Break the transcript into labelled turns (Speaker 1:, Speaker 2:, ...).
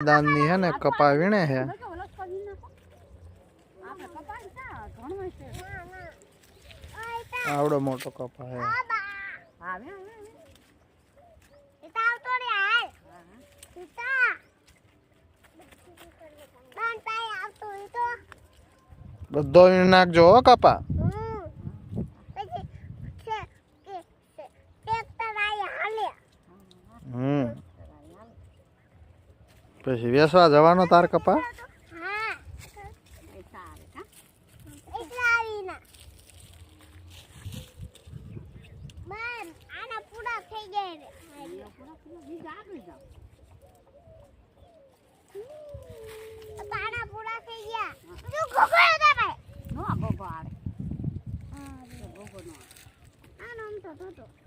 Speaker 1: દાનની હે ને કપા વીણે હે આવડો મોટો કપા હે બધો વીણ નાખજો હો કપા પછી વેસવા જવાનો તાર કપા
Speaker 2: No, go bar. Ah, no, no, no.